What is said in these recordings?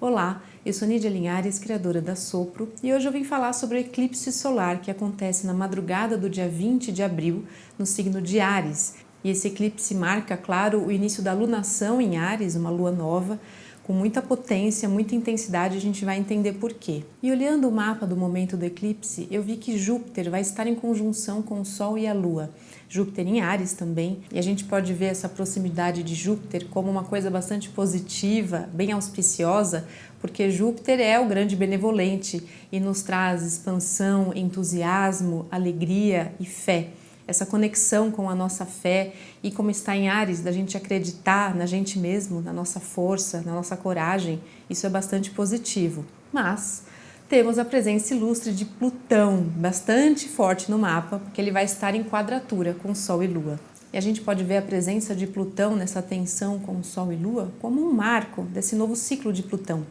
Olá, eu sou Nídia Linhares, criadora da Sopro, e hoje eu vim falar sobre o eclipse solar que acontece na madrugada do dia 20 de abril no signo de Áries. E esse eclipse marca, claro, o início da lunação em Áries, uma lua nova, com muita potência, muita intensidade, a gente vai entender por quê. E olhando o mapa do momento do eclipse, eu vi que Júpiter vai estar em conjunção com o Sol e a Lua. Júpiter em Áries também, e a gente pode ver essa proximidade de Júpiter como uma coisa bastante positiva, bem auspiciosa, porque Júpiter é o grande benevolente e nos traz expansão, entusiasmo, alegria e fé. Essa conexão com a nossa fé e como está em Áries, da gente acreditar na gente mesmo, na nossa força, na nossa coragem, isso é bastante positivo. Mas temos a presença ilustre de Plutão, bastante forte no mapa, porque ele vai estar em quadratura com Sol e Lua. E a gente pode ver a presença de Plutão nessa tensão com Sol e Lua como um marco desse novo ciclo de Plutão.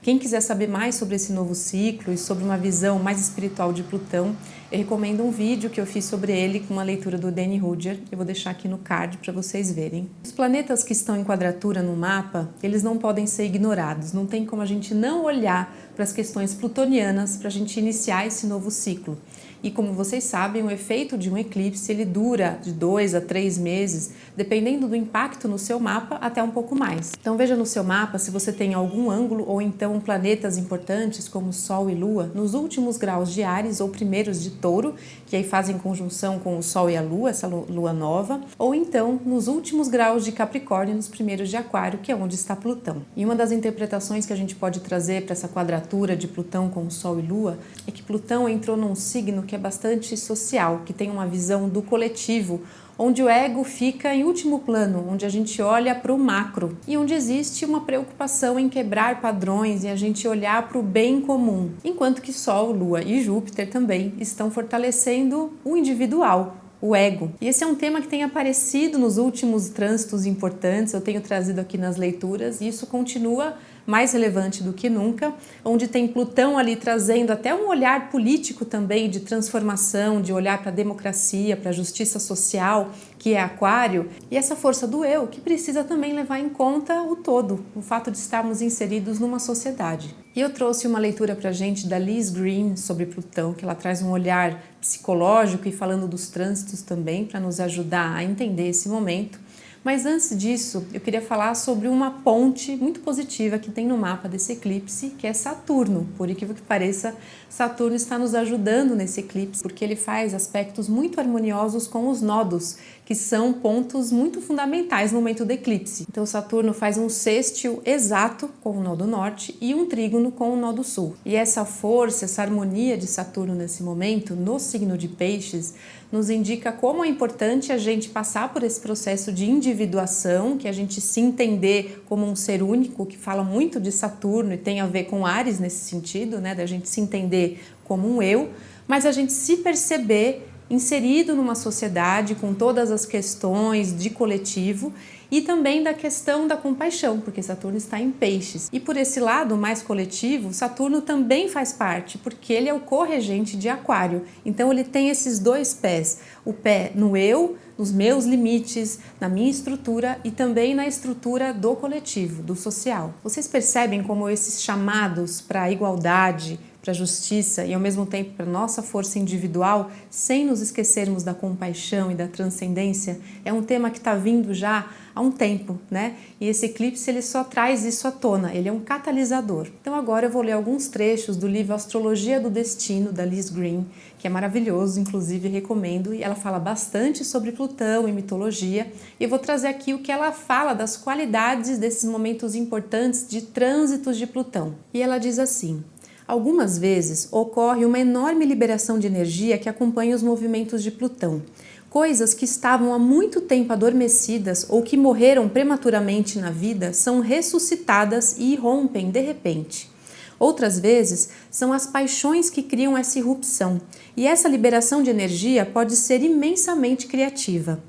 Quem quiser saber mais sobre esse novo ciclo e sobre uma visão mais espiritual de Plutão, eu recomendo um vídeo que eu fiz sobre ele com uma leitura do Danny Rudger. Eu vou deixar aqui no card para vocês verem. Os planetas que estão em quadratura no mapa, eles não podem ser ignorados. Não tem como a gente não olhar para as questões plutonianas para a gente iniciar esse novo ciclo. E como vocês sabem, o efeito de um eclipse ele dura de 2 a 3 meses, dependendo do impacto no seu mapa, até um pouco mais. Então veja no seu mapa se você tem algum ângulo ou então planetas importantes como Sol e Lua nos últimos graus de Áries ou primeiros de Touro, que aí fazem conjunção com o Sol e a Lua, essa lua nova, ou então nos últimos graus de Capricórnio, nos primeiros de Aquário, que é onde está Plutão. E uma das interpretações que a gente pode trazer para essa quadratura de Plutão com o Sol e Lua é que Plutão entrou num signo que é bastante social, que tem uma visão do coletivo, onde o ego fica em último plano, onde a gente olha para o macro e onde existe uma preocupação em quebrar padrões e a gente olhar para o bem comum, enquanto que Sol, Lua e Júpiter também estão fortalecendo o individual, o ego. E esse é um tema que tem aparecido nos últimos trânsitos importantes, eu tenho trazido aqui nas leituras e isso continua mais relevante do que nunca, onde tem Plutão ali trazendo até um olhar político também de transformação, de olhar para a democracia, para a justiça social, que é Aquário, e essa força do eu, que precisa também levar em conta o todo, o fato de estarmos inseridos numa sociedade. E eu trouxe uma leitura para a gente da Liz Green sobre Plutão, que ela traz um olhar psicológico e falando dos trânsitos também, para nos ajudar a entender esse momento. Mas antes disso, eu queria falar sobre uma ponte muito positiva que tem no mapa desse eclipse, que é Saturno. Por incrível que pareça, Saturno está nos ajudando nesse eclipse, porque ele faz aspectos muito harmoniosos com os nodos, que são pontos muito fundamentais no momento do eclipse. Então Saturno faz um sextil exato com o nó do norte e um trígono com o nó do sul. E essa força, essa harmonia de Saturno nesse momento, no signo de Peixes, nos indica como é importante a gente passar por esse processo de individuação, que a gente se entender como um ser único, que fala muito de Saturno e tem a ver com Áries nesse sentido, né, da gente se entender como um eu, mas a gente se perceber inserido numa sociedade com todas as questões de coletivo e também da questão da compaixão, porque Saturno está em Peixes. E por esse lado mais coletivo, Saturno também faz parte, porque ele é o corregente de Aquário. Então ele tem esses dois pés, o pé no eu, nos meus limites, na minha estrutura e também na estrutura do coletivo, do social. Vocês percebem como esses chamados para a igualdade, para a justiça e ao mesmo tempo para a nossa força individual, sem nos esquecermos da compaixão e da transcendência, é um tema que está vindo já há um tempo, né? E esse eclipse ele só traz isso à tona, ele é um catalisador. Então agora eu vou ler alguns trechos do livro Astrologia do Destino, da Liz Green, que é maravilhoso, inclusive recomendo, e ela fala bastante sobre Plutão e mitologia, e eu vou trazer aqui o que ela fala das qualidades desses momentos importantes de trânsitos de Plutão. E ela diz assim: algumas vezes ocorre uma enorme liberação de energia que acompanha os movimentos de Plutão. Coisas que estavam há muito tempo adormecidas ou que morreram prematuramente na vida são ressuscitadas e irrompem de repente. Outras vezes são as paixões que criam essa irrupção, e essa liberação de energia pode ser imensamente criativa.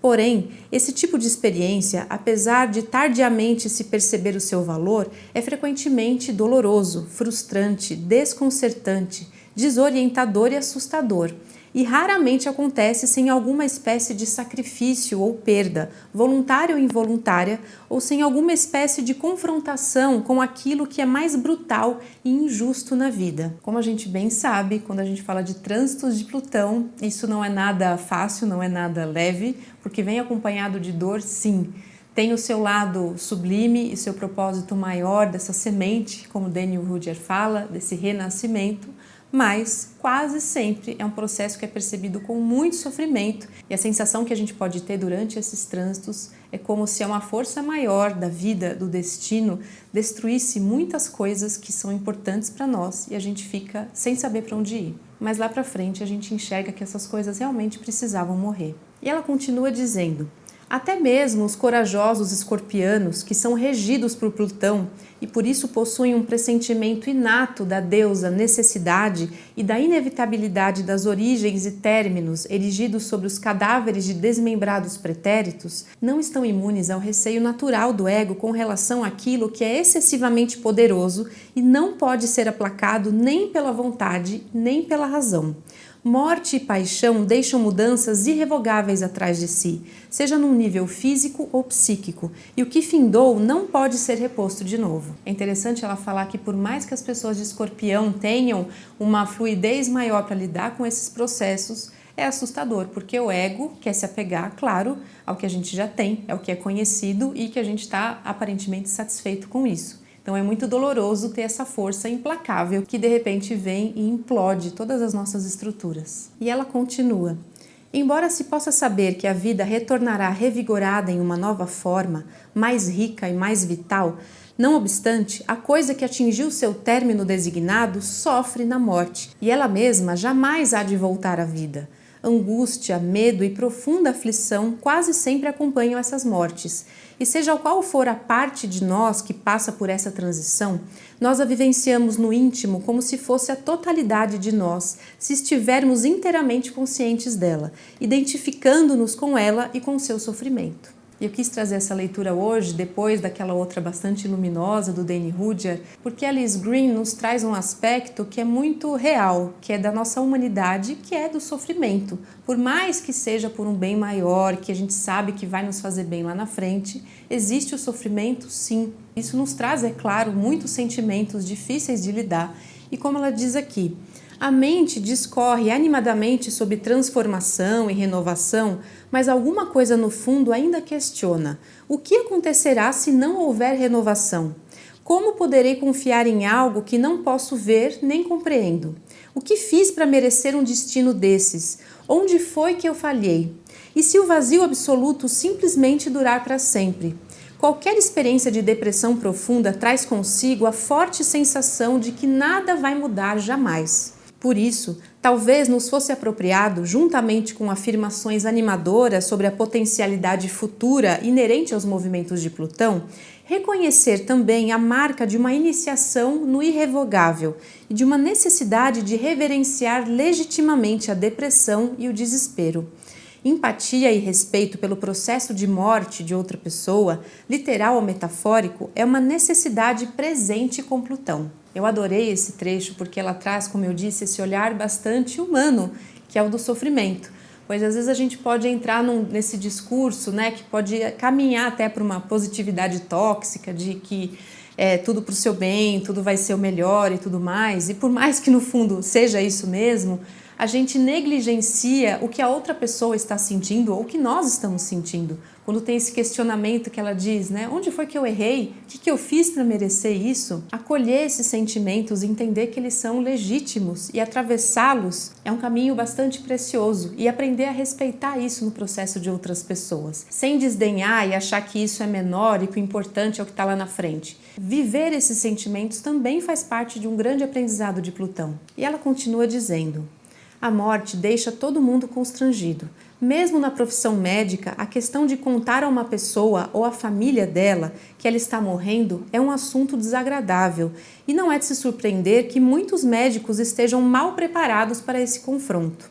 Porém, esse tipo de experiência, apesar de tardiamente se perceber o seu valor, é frequentemente doloroso, frustrante, desconcertante, desorientador e assustador. e raramente acontece sem alguma espécie de sacrifício ou perda, voluntária ou involuntária, ou sem alguma espécie de confrontação com aquilo que é mais brutal e injusto na vida. Como a gente bem sabe, quando a gente fala de trânsitos de Plutão, isso não é nada fácil, não é nada leve, porque vem acompanhado de dor, sim. Tem o seu lado sublime e seu propósito maior dessa semente, como Daniel Rudhyar fala, desse renascimento, mas quase sempre é um processo que é percebido com muito sofrimento e a sensação que a gente pode ter durante esses trânsitos é como se uma força maior da vida, do destino, destruísse muitas coisas que são importantes para nós e a gente fica sem saber para onde ir. Mas lá para frente a gente enxerga que essas coisas realmente precisavam morrer. E ela continua dizendo: até mesmo os corajosos escorpianos, que são regidos por Plutão e por isso possuem um pressentimento inato da deusa necessidade e da inevitabilidade das origens e términos erigidos sobre os cadáveres de desmembrados pretéritos, não estão imunes ao receio natural do ego com relação àquilo que é excessivamente poderoso e não pode ser aplacado nem pela vontade nem pela razão. Morte e paixão deixam mudanças irrevogáveis atrás de si, seja num nível físico ou psíquico, e o que findou não pode ser reposto de novo. É interessante ela falar que por mais que as pessoas de Escorpião tenham uma fluidez maior para lidar com esses processos, é assustador, porque o ego quer se apegar, claro, ao que a gente já tem, é o que é conhecido e que a gente está aparentemente satisfeito com isso. Então é muito doloroso ter essa força implacável que de repente vem e implode todas as nossas estruturas. E ela continua: embora se possa saber que a vida retornará revigorada em uma nova forma, mais rica e mais vital, não obstante, a coisa que atingiu seu término designado sofre na morte, e ela mesma jamais há de voltar à vida. Angústia, medo e profunda aflição quase sempre acompanham essas mortes. E seja qual for a parte de nós que passa por essa transição, nós a vivenciamos no íntimo como se fosse a totalidade de nós, se estivermos inteiramente conscientes dela, identificando-nos com ela e com seu sofrimento. E eu quis trazer essa leitura hoje, depois daquela outra bastante luminosa do Daniel Rudhyar, porque a Liz Green nos traz um aspecto que é muito real, que é da nossa humanidade, que é do sofrimento. Por mais que seja por um bem maior, que a gente sabe que vai nos fazer bem lá na frente, existe o sofrimento, sim. Isso nos traz, é claro, muitos sentimentos difíceis de lidar. E como ela diz aqui, a mente discorre animadamente sobre transformação e renovação, mas alguma coisa no fundo ainda questiona: o que acontecerá se não houver renovação? Como poderei confiar em algo que não posso ver nem compreendo? O que fiz para merecer um destino desses? Onde foi que eu falhei? E se o vazio absoluto simplesmente durar para sempre? Qualquer experiência de depressão profunda traz consigo a forte sensação de que nada vai mudar jamais. Por isso, talvez nos fosse apropriado, juntamente com afirmações animadoras sobre a potencialidade futura inerente aos movimentos de Plutão, reconhecer também a marca de uma iniciação no irrevogável e de uma necessidade de reverenciar legitimamente a depressão e o desespero. Empatia e respeito pelo processo de morte de outra pessoa, literal ou metafórico, é uma necessidade presente com Plutão. Eu adorei esse trecho porque ela traz, como eu disse, esse olhar bastante humano, que é o do sofrimento. Pois às vezes a gente pode entrar nesse discurso, né, que pode caminhar até para uma positividade tóxica, de que é tudo para o seu bem, tudo vai ser o melhor e tudo mais. E por mais que no fundo seja isso mesmo, a gente negligencia o que a outra pessoa está sentindo ou o que nós estamos sentindo. Quando tem esse questionamento que ela diz, né? Onde foi que eu errei? O que eu fiz para merecer isso? Acolher esses sentimentos e entender que eles são legítimos e atravessá-los é um caminho bastante precioso e aprender a respeitar isso no processo de outras pessoas, sem desdenhar e achar que isso é menor e que o importante é o que está lá na frente. Viver esses sentimentos também faz parte de um grande aprendizado de Plutão. E ela continua dizendo: a morte deixa todo mundo constrangido. Mesmo na profissão médica, a questão de contar a uma pessoa ou à família dela que ela está morrendo é um assunto desagradável e não é de se surpreender que muitos médicos estejam mal preparados para esse confronto.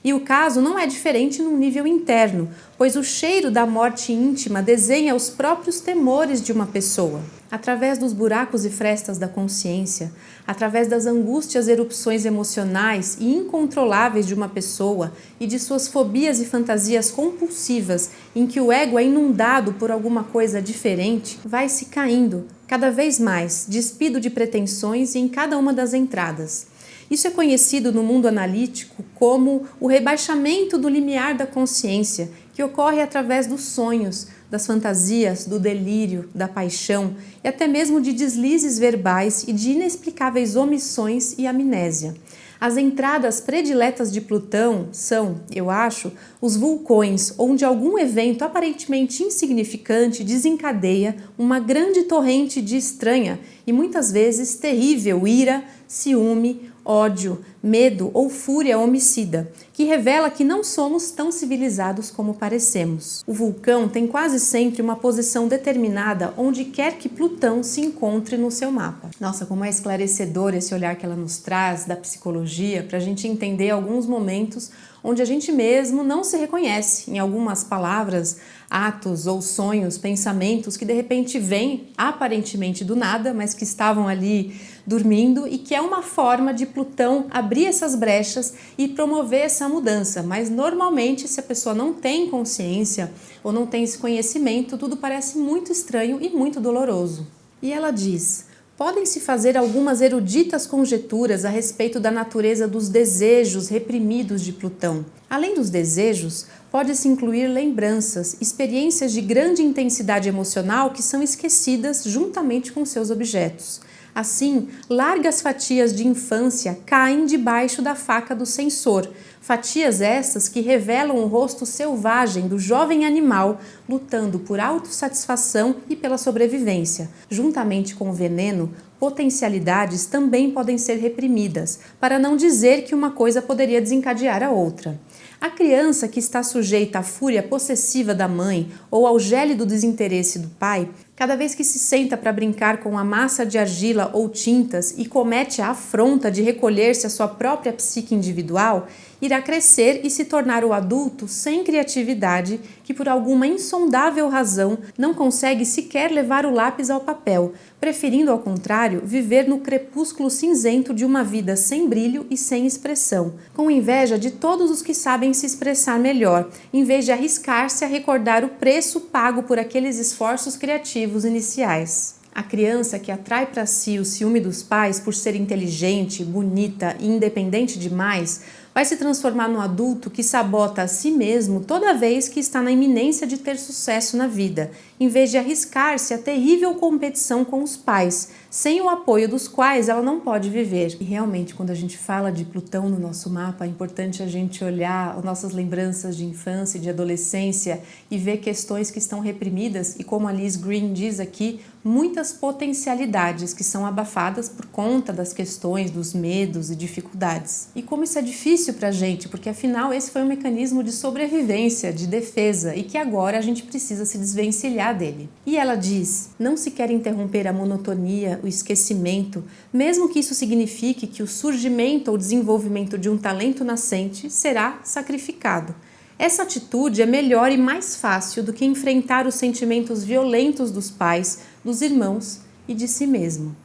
E o caso não é diferente num nível interno, pois o cheiro da morte íntima desenha os próprios temores de uma pessoa. Através dos buracos e frestas da consciência, através das angústias e erupções emocionais e incontroláveis de uma pessoa e de suas fobias e fantasias compulsivas, em que o ego é inundado por alguma coisa diferente, vai se caindo, cada vez mais, despido de pretensões em cada uma das entradas. Isso é conhecido no mundo analítico como o rebaixamento do limiar da consciência, que ocorre através dos sonhos, das fantasias, do delírio, da paixão e até mesmo de deslizes verbais e de inexplicáveis omissões e amnésia. As entradas prediletas de Plutão são, eu acho, os vulcões, onde algum evento aparentemente insignificante desencadeia uma grande torrente de estranha e muitas vezes terrível ira, ciúme, ódio, medo ou fúria homicida, que revela que não somos tão civilizados como parecemos. O vulcão tem quase sempre uma posição determinada onde quer que Plutão se encontre no seu mapa. Nossa, como é esclarecedor esse olhar que ela nos traz da psicologia para a gente entender alguns momentos onde a gente mesmo não se reconhece em algumas palavras, atos ou sonhos, pensamentos que de repente vêm aparentemente do nada, mas que estavam ali dormindo e que é uma forma de Plutão abrir essas brechas e promover essa mudança. Mas normalmente, se a pessoa não tem consciência ou não tem esse conhecimento, tudo parece muito estranho e muito doloroso. E ela diz: podem-se fazer algumas eruditas conjecturas a respeito da natureza dos desejos reprimidos de Plutão. Além dos desejos, pode-se incluir lembranças, experiências de grande intensidade emocional que são esquecidas juntamente com seus objetos. Assim, largas fatias de infância caem debaixo da faca do censor, fatias estas que revelam o rosto selvagem do jovem animal lutando por autossatisfação e pela sobrevivência. Juntamente com o veneno, potencialidades também podem ser reprimidas, para não dizer que uma coisa poderia desencadear a outra. A criança que está sujeita à fúria possessiva da mãe ou ao gélido desinteresse do pai, cada vez que se senta para brincar com a massa de argila ou tintas e comete a afronta de recolher-se à sua própria psique individual, irá crescer e se tornar o adulto sem criatividade que, por alguma insondável razão, não consegue sequer levar o lápis ao papel, preferindo, ao contrário, viver no crepúsculo cinzento de uma vida sem brilho e sem expressão, com inveja de todos os que sabem se expressar melhor, em vez de arriscar-se a recordar o preço pago por aqueles esforços criativos iniciais. A criança que atrai para si o ciúme dos pais por ser inteligente, bonita e independente demais, vai se transformar no adulto que sabota a si mesmo toda vez que está na iminência de ter sucesso na vida, em vez de arriscar-se a terrível competição com os pais, sem o apoio dos quais ela não pode viver. E realmente, quando a gente fala de Plutão no nosso mapa, é importante a gente olhar as nossas lembranças de infância e de adolescência e ver questões que estão reprimidas e, como a Liz Green diz aqui, muitas potencialidades que são abafadas por conta das questões, dos medos e dificuldades. E como isso é difícil para a gente, porque afinal esse foi um mecanismo de sobrevivência, de defesa, e que agora a gente precisa se desvencilhar dele. E ela diz: não se quer interromper a monotonia, o esquecimento, mesmo que isso signifique que o surgimento ou desenvolvimento de um talento nascente será sacrificado. Essa atitude é melhor e mais fácil do que enfrentar os sentimentos violentos dos pais, dos irmãos e de si mesmo.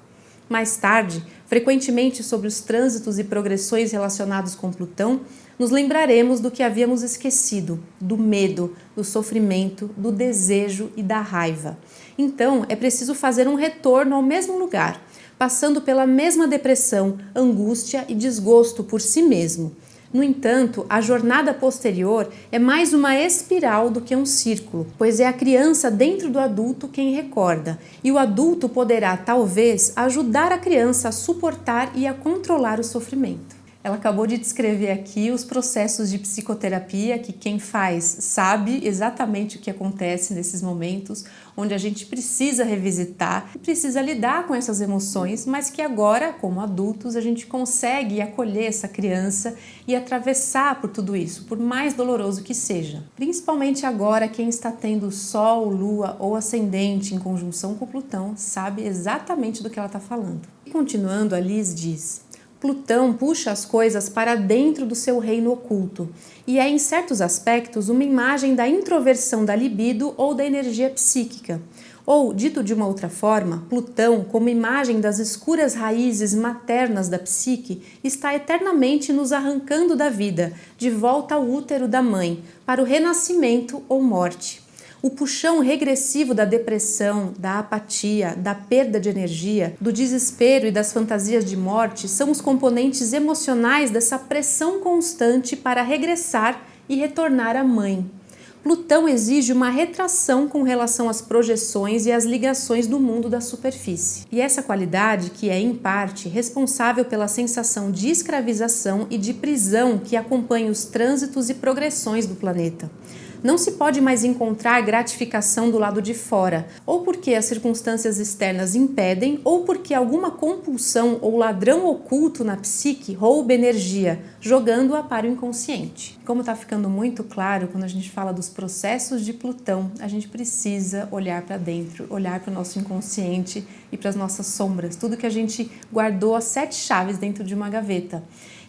Mais tarde, frequentemente sobre os trânsitos e progressões relacionados com Plutão, nos lembraremos do que havíamos esquecido, do medo, do sofrimento, do desejo e da raiva. Então, é preciso fazer um retorno ao mesmo lugar, passando pela mesma depressão, angústia e desgosto por si mesmo. No entanto, a jornada posterior é mais uma espiral do que um círculo, pois é a criança dentro do adulto quem recorda, e o adulto poderá, talvez, ajudar a criança a suportar e a controlar o sofrimento. Ela acabou de descrever aqui os processos de psicoterapia que quem faz sabe exatamente o que acontece nesses momentos, onde a gente precisa revisitar, precisa lidar com essas emoções, mas que agora, como adultos, a gente consegue acolher essa criança e atravessar por tudo isso, por mais doloroso que seja. Principalmente agora, quem está tendo Sol, Lua ou Ascendente em conjunção com Plutão sabe exatamente do que ela está falando. E continuando, a Liz diz: Plutão puxa as coisas para dentro do seu reino oculto e é, em certos aspectos, uma imagem da introversão da libido ou da energia psíquica. Ou, dito de uma outra forma, Plutão, como imagem das escuras raízes maternas da psique, está eternamente nos arrancando da vida, de volta ao útero da mãe, para o renascimento ou morte. O puxão regressivo da depressão, da apatia, da perda de energia, do desespero e das fantasias de morte são os componentes emocionais dessa pressão constante para regressar e retornar à mãe. Plutão exige uma retração com relação às projeções e às ligações do mundo da superfície. E essa qualidade, que é em parte responsável pela sensação de escravização e de prisão que acompanha os trânsitos e progressões do planeta. Não se pode mais encontrar gratificação do lado de fora, ou porque as circunstâncias externas impedem, ou porque alguma compulsão ou ladrão oculto na psique rouba energia, jogando-a para o inconsciente. Como está ficando muito claro, quando a gente fala dos processos de Plutão, a gente precisa olhar para dentro, olhar para o nosso inconsciente e para as nossas sombras, tudo que a gente guardou as 7 chaves dentro de uma gaveta.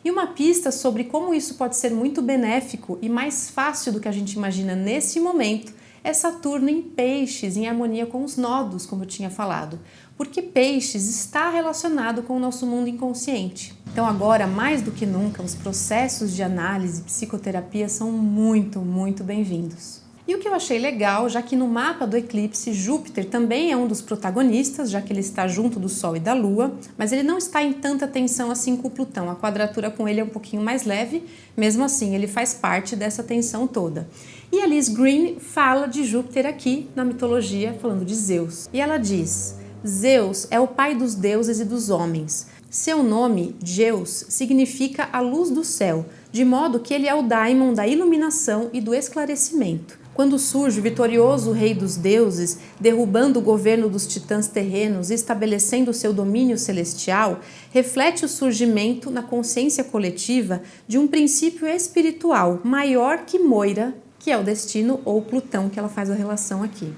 E uma pista sobre como isso pode ser muito benéfico e mais fácil do que a gente imagina nesse momento é Saturno em Peixes, em harmonia com os nodos, como eu tinha falado, porque Peixes está relacionado com o nosso mundo inconsciente. Então agora, mais do que nunca, os processos de análise e psicoterapia são muito bem-vindos. E o que eu achei legal, já que no mapa do eclipse, Júpiter também é um dos protagonistas, já que ele está junto do Sol e da Lua, mas ele não está em tanta tensão assim com o Plutão. A quadratura com ele é um pouquinho mais leve, mesmo assim ele faz parte dessa tensão toda. E a Liz Green fala de Júpiter aqui na mitologia, falando de Zeus. E ela diz: Zeus é o pai dos deuses e dos homens. Seu nome, Zeus, significa a luz do céu, de modo que ele é o daimon da iluminação e do esclarecimento. Quando surge o vitorioso rei dos deuses, derrubando o governo dos titãs terrenos e estabelecendo seu domínio celestial, reflete o surgimento na consciência coletiva de um princípio espiritual maior que Moira, que é o destino ou Plutão, que ela faz a relação aqui.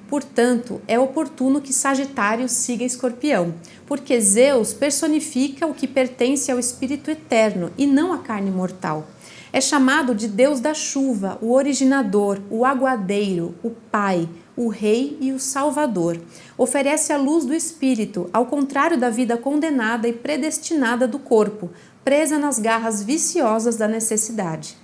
Portanto, é oportuno que Sagitário siga Escorpião, porque Zeus personifica o que pertence ao espírito eterno e não à carne mortal. É chamado de Deus da chuva, o originador, o aguadeiro, o pai, o rei e o salvador. Oferece a luz do espírito, ao contrário da vida condenada e predestinada do corpo, presa nas garras viciosas da necessidade.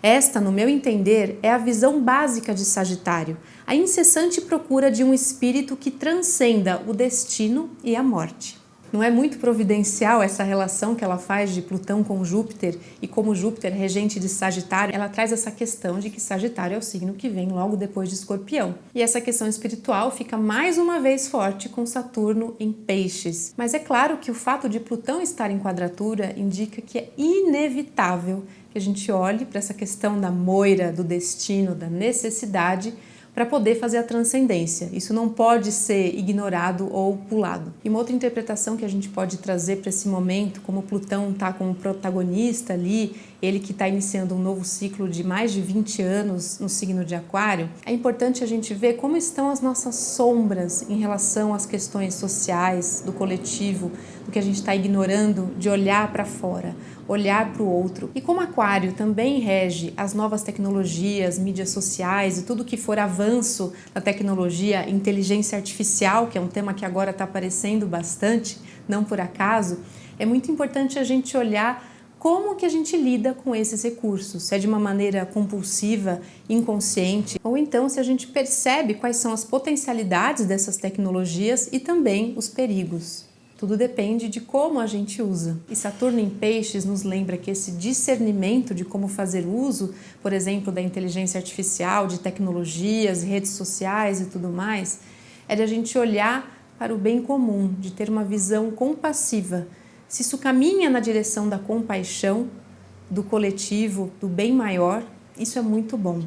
Esta, no meu entender, é a visão básica de Sagitário, a incessante procura de um espírito que transcenda o destino e a morte. Não é muito providencial essa relação que ela faz de Plutão com Júpiter e como Júpiter, regente de Sagitário, ela traz essa questão de que Sagitário é o signo que vem logo depois de Escorpião. E essa questão espiritual fica mais uma vez forte com Saturno em Peixes. Mas é claro que o fato de Plutão estar em quadratura indica que é inevitável que a gente olhe para essa questão da moira, do destino, da necessidade, para poder fazer a transcendência. Isso não pode ser ignorado ou pulado. E uma outra interpretação que a gente pode trazer para esse momento, como Plutão está como protagonista ali, ele que está iniciando um novo ciclo de mais de 20 anos no signo de Aquário, é importante a gente ver como estão as nossas sombras em relação às questões sociais, do coletivo, do que a gente está ignorando, de olhar para fora, olhar para o outro. E como Aquário também rege as novas tecnologias, mídias sociais e tudo que for avanço da tecnologia, inteligência artificial, que é um tema que agora está aparecendo bastante, não por acaso, é muito importante a gente olhar como que a gente lida com esses recursos, se é de uma maneira compulsiva, inconsciente, ou então se a gente percebe quais são as potencialidades dessas tecnologias e também os perigos. Tudo depende de como a gente usa. E Saturno em Peixes nos lembra que esse discernimento de como fazer uso, por exemplo, da inteligência artificial, de tecnologias, redes sociais e tudo mais, é de a gente olhar para o bem comum, de ter uma visão compassiva. Se isso caminha na direção da compaixão, do coletivo, do bem maior, isso é muito bom.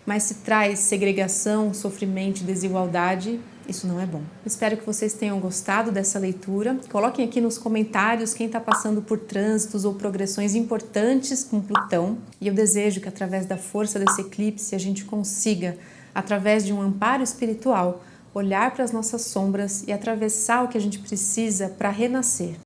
Mas se traz segregação, sofrimento e desigualdade, isso não é bom. Espero que vocês tenham gostado dessa leitura. Coloquem aqui nos comentários quem está passando por trânsitos ou progressões importantes com Plutão. E eu desejo que através da força desse eclipse a gente consiga, através de um amparo espiritual, olhar para as nossas sombras e atravessar o que a gente precisa para renascer.